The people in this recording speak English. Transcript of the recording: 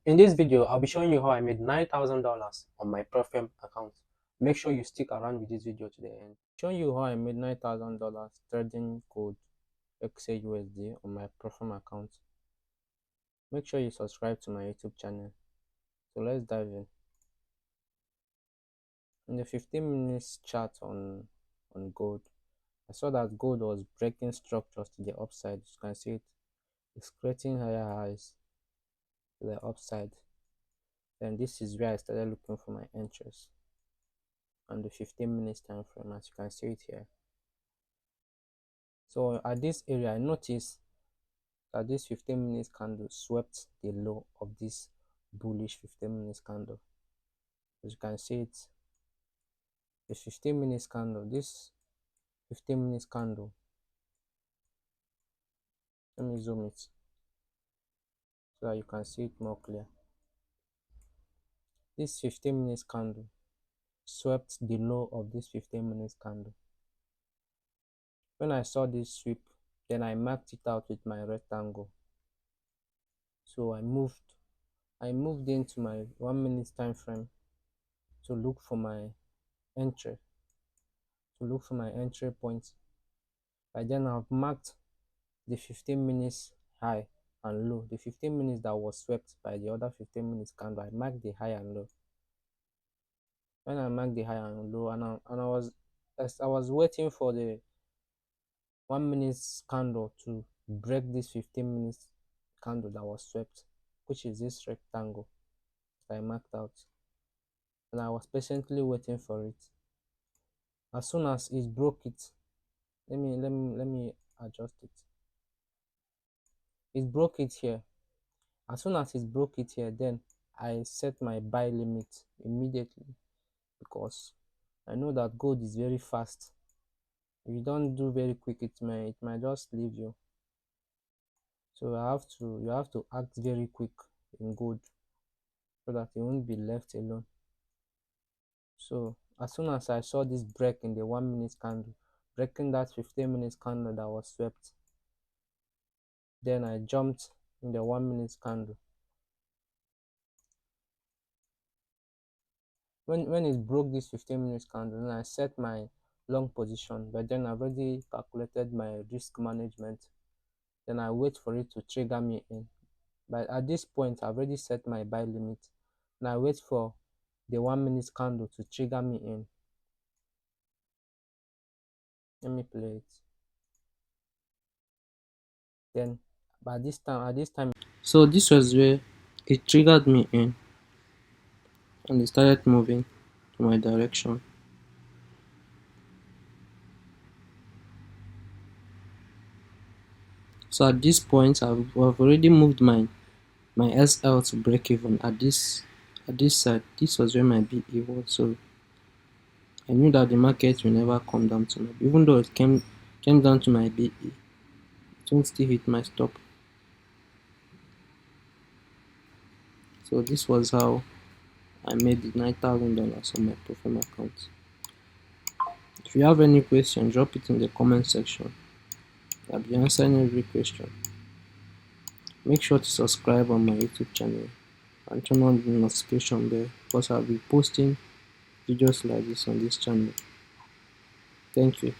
In this video, I'll be showing you how I made $9,000 on my Profem account. Make sure you stick around with this video to the end. Showing you how I made $9,000 trading code XAUUSD on my Profem account. Make sure you subscribe to my YouTube channel. So let's dive in. In the 15 minutes chart on gold, I saw that gold was breaking structures to the upside. You can see it's creating higher highs to the upside. Then this is where I started looking for my entries on the 15 minutes time frame, as you can see it here. So at this area, I noticed that this 15 minutes candle swept the low of this bullish 15 minutes candle. As you can see it, the 15 minutes candle, this 15 minutes candle, let me zoom it so that you can see it more clear. This 15 minutes candle swept the low of this 15 minutes candle. When I saw this sweep, then I marked it out with my rectangle. So I moved into my 1 minute time frame to look for my entry, point. By then I've marked the 15 minutes high and low. The 15 minutes that was swept by the other 15 minutes candle, I marked the high and low. When I marked the high and low, I was waiting for the 1 minute candle to break this 15 minutes candle that was swept, which is this rectangle that I marked out, and I was patiently waiting for it. As soon as it broke it, let me adjust it. It broke it here. As soon as it broke it here, then I set my buy limit immediately, because I know that gold is very fast. If you don't do very quick, it might just leave you. So you have to act very quick in gold so that you won't be left alone. So as soon as I saw this break in the 1 minute candle, breaking that 15 minutes candle that was swept, then I jumped in the 1 minute candle. When it broke this 15 minutes candle, then I set my long position, but then I've already calculated my risk management. Then I wait for it to trigger me in. But at this point, I've already set my buy limit, and I wait for the 1 minute candle to trigger me in. Let me play it. Then at this time, so this was where it triggered me in, and it started moving to my direction. So at this point, I've already moved my SL to break even at this side. This was where my BE was, so I knew that the market will never come down to my BE. Even though it came down to my BE, it won't still hit my stop. So this was how I made the $9,000 on my Profem account. If you have any question, drop it in the comment section. I'll be answering every question. Make sure to subscribe on my YouTube channel and turn on the notification bell, because I'll be posting videos like this on this channel. Thank you.